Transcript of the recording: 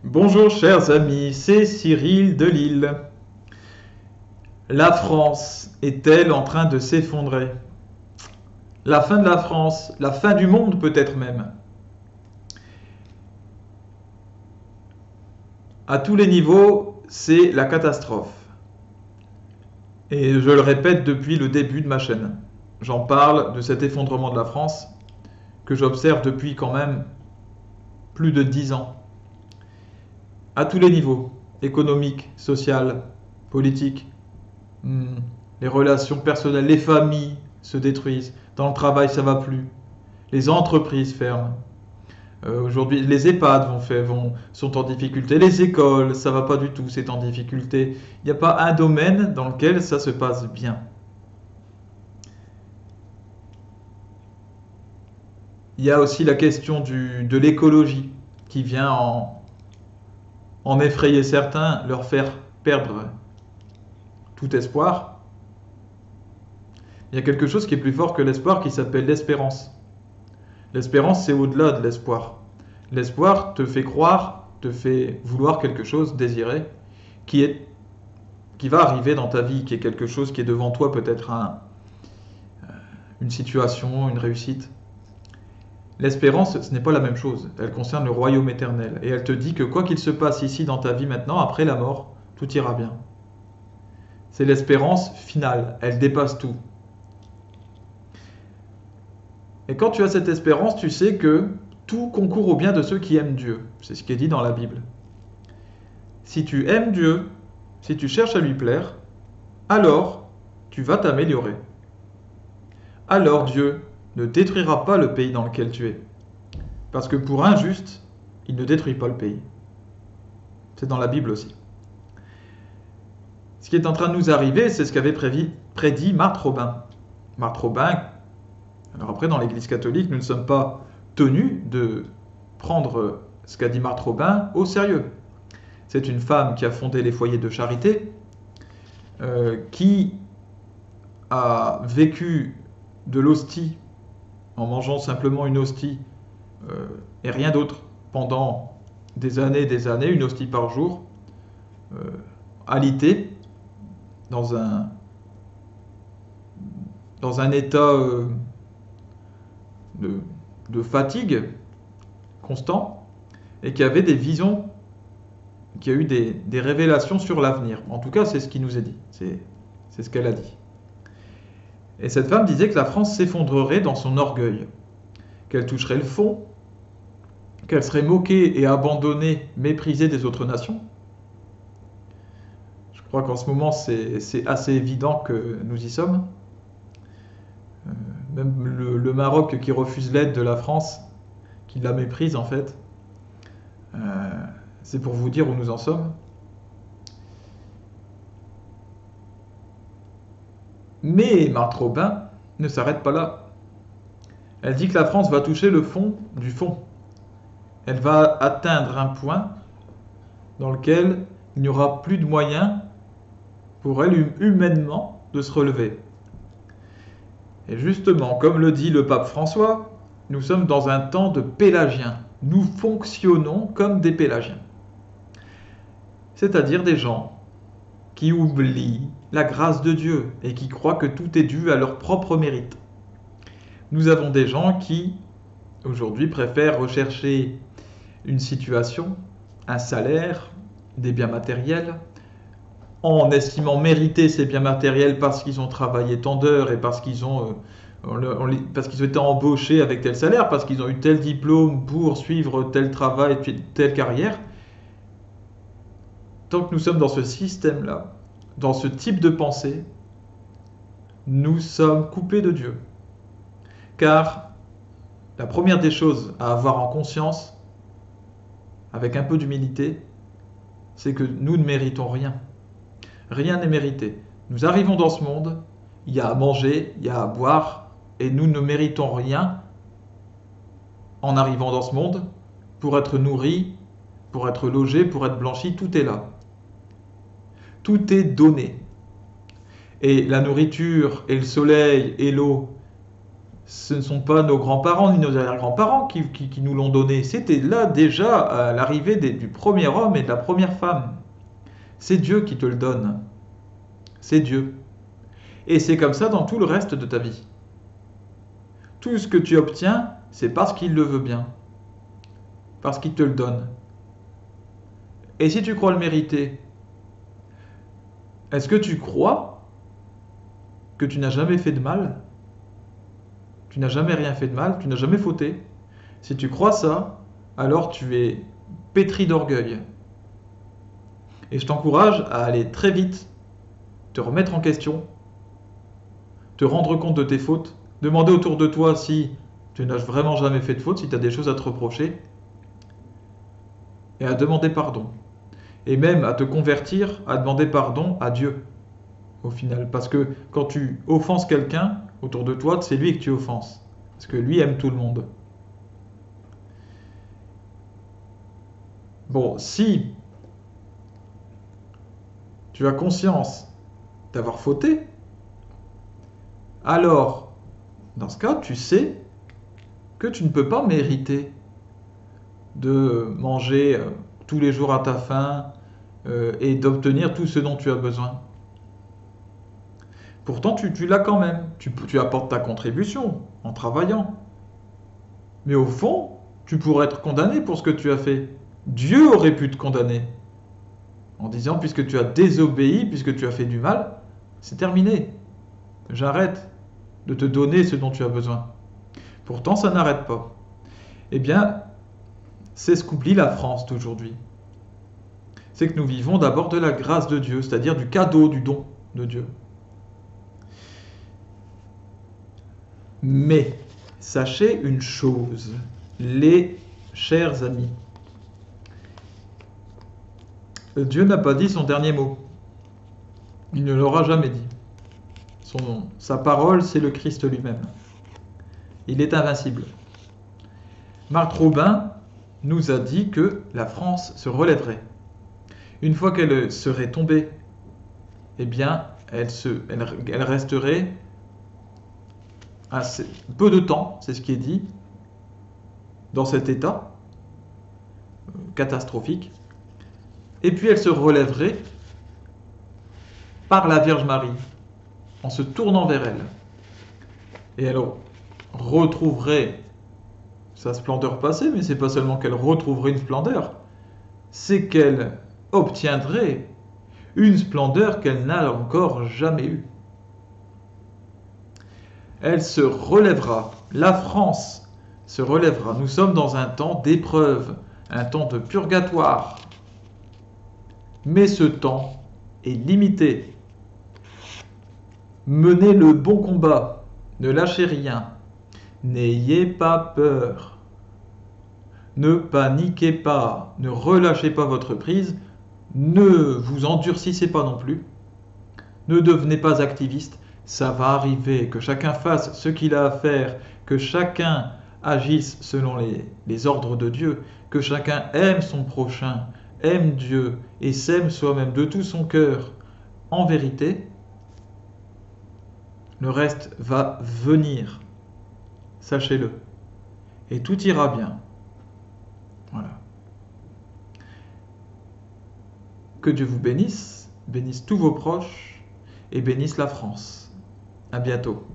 Bonjour chers amis, c'est Cyril de Lille. La France est-elle en train de s'effondrer? La fin de la France, la fin du monde peut-être même. À tous les niveaux, c'est la catastrophe. Et je le répète depuis le début de ma chaîne. J'en parle de cet effondrement de la France que j'observe depuis quand même plus de 10 ans. À tous les niveaux, économique, social, politique, les relations personnelles, les familles se détruisent. Dans le travail, ça va plus. Les entreprises ferment. Aujourd'hui, les EHPAD sont en difficulté. Les écoles, ça va pas du tout, c'est en difficulté. Il n'y a pas un domaine dans lequel ça se passe bien. Il y a aussi la question de l'écologie qui vient en effrayer certains, leur faire perdre tout espoir. Il y a quelque chose qui est plus fort que l'espoir qui s'appelle l'espérance. L'espérance, c'est au-delà de l'espoir. L'espoir te fait croire, te fait vouloir quelque chose, désirer, qui va arriver dans ta vie, qui est quelque chose qui est devant toi, peut-être une situation, une réussite. L'espérance, ce n'est pas la même chose. Elle concerne le royaume éternel. Et elle te dit que quoi qu'il se passe ici dans ta vie maintenant, après la mort, tout ira bien. C'est l'espérance finale. Elle dépasse tout. Et quand tu as cette espérance, tu sais que tout concourt au bien de ceux qui aiment Dieu. C'est ce qui est dit dans la Bible. Si tu aimes Dieu, si tu cherches à lui plaire, alors tu vas t'améliorer. Alors Dieu ne détruira pas le pays dans lequel tu es. Parce que pour un juste, il ne détruit pas le pays. C'est dans la Bible aussi. Ce qui est en train de nous arriver, c'est ce qu'avait prédit Marthe Robin. Marthe Robin, alors après dans l'Église catholique, nous ne sommes pas tenus de prendre ce qu'a dit Marthe Robin au sérieux. C'est une femme qui a fondé les foyers de charité, qui a vécu de l'hostie, en mangeant simplement une hostie et rien d'autre, pendant des années, une hostie par jour, alitée, dans un état de fatigue constant, et qui avait des visions, qui a eu des révélations sur l'avenir. En tout cas, c'est ce qui nous est dit, c'est ce qu'elle a dit. Et cette femme disait que la France s'effondrerait dans son orgueil, qu'elle toucherait le fond, qu'elle serait moquée et abandonnée, méprisée des autres nations. Je crois qu'en ce moment, c'est assez évident que nous y sommes. Même le Maroc qui refuse l'aide de la France, qui la méprise en fait, c'est pour vous dire où nous en sommes. Mais Marthe Robin ne s'arrête pas là. Elle dit que la France va toucher le fond du fond. Elle va atteindre un point dans lequel il n'y aura plus de moyens pour elle, humainement, de se relever. Et justement, comme le dit le pape François, nous sommes dans un temps de pélagiens. Nous fonctionnons comme des pélagiens. C'est-à-dire des gens qui oublient la grâce de Dieu et qui croient que tout est dû à leur propre mérite. Nous avons des gens qui, aujourd'hui, préfèrent rechercher une situation, un salaire, des biens matériels, en estimant mériter ces biens matériels parce qu'ils ont travaillé tant d'heures et parce qu'ils ont été embauchés avec tel salaire, parce qu'ils ont eu tel diplôme pour suivre tel travail, telle carrière. Tant que nous sommes dans ce système-là, dans ce type de pensée, nous sommes coupés de Dieu. Car la première des choses à avoir en conscience, avec un peu d'humilité, c'est que nous ne méritons rien. Rien n'est mérité. Nous arrivons dans ce monde, il y a à manger, il y a à boire, et nous ne méritons rien en arrivant dans ce monde pour être nourris, pour être logés, pour être blanchis, tout est là. Tout est donné. Et la nourriture, et le soleil, et l'eau, Ce ne sont pas nos grands-parents ni nos arrière-grands-parents qui nous l'ont donné. C'était là déjà à l'arrivée du premier homme et de la première femme. C'est Dieu qui te le donne. C'est Dieu. Et c'est comme ça dans tout le reste de ta vie. Tout ce que tu obtiens, c'est parce qu'il le veut bien. Parce qu'il te le donne. Et si tu crois le mériter, est-ce que tu crois que tu n'as jamais fait de mal? Tu n'as jamais rien fait de mal, tu n'as jamais fauté. Si tu crois ça, alors tu es pétri d'orgueil. Et je t'encourage à aller très vite, te remettre en question, te rendre compte de tes fautes, demander autour de toi si tu n'as vraiment jamais fait de faute, si tu as des choses à te reprocher, et à demander pardon. Et même à te convertir, à demander pardon à Dieu, au final. Parce que quand tu offenses quelqu'un autour de toi, c'est lui que tu offenses. Parce que lui aime tout le monde. Bon, si tu as conscience d'avoir fauté, alors, dans ce cas, tu sais que tu ne peux pas mériter de manger tous les jours à ta faim et d'obtenir tout ce dont tu as besoin. Pourtant, tu l'as quand même. Tu apportes ta contribution en travaillant. Mais au fond, tu pourrais être condamné pour ce que tu as fait. Dieu aurait pu te condamner en disant, puisque tu as désobéi, puisque tu as fait du mal, c'est terminé. J'arrête de te donner ce dont tu as besoin. Pourtant, ça n'arrête pas. Eh bien, c'est ce qu'oublie la France d'aujourd'hui. C'est que nous vivons d'abord de la grâce de Dieu, c'est-à-dire du cadeau, du don de Dieu. Mais, sachez une chose, les chers amis, Dieu n'a pas dit son dernier mot. Il ne l'aura jamais dit. Sa parole, c'est le Christ lui-même. Il est invincible. Marthe Robin nous a dit que la France se relèverait. Une fois qu'elle serait tombée, eh bien, elle resterait assez peu de temps, c'est ce qui est dit, dans cet état catastrophique. Et puis elle se relèverait par la Vierge Marie, en se tournant vers elle. Et elle retrouverait sa splendeur passée, mais c'est pas seulement qu'elle retrouverait une splendeur, c'est qu'elle obtiendrait une splendeur qu'elle n'a encore jamais eue. Elle se relèvera, la France se relèvera. Nous sommes dans un temps d'épreuve, un temps de purgatoire. Mais ce temps est limité. Menez le bon combat, ne lâchez rien, n'ayez pas peur, ne paniquez pas, ne relâchez pas votre prise, ne vous endurcissez pas non plus, ne devenez pas activiste, ça va arriver, que chacun fasse ce qu'il a à faire, que chacun agisse selon les ordres de Dieu, que chacun aime son prochain, aime Dieu et s'aime soi-même de tout son cœur. En vérité, le reste va venir, sachez-le, et tout ira bien. Voilà. Que Dieu vous bénisse, bénisse tous vos proches et bénisse la France. À bientôt.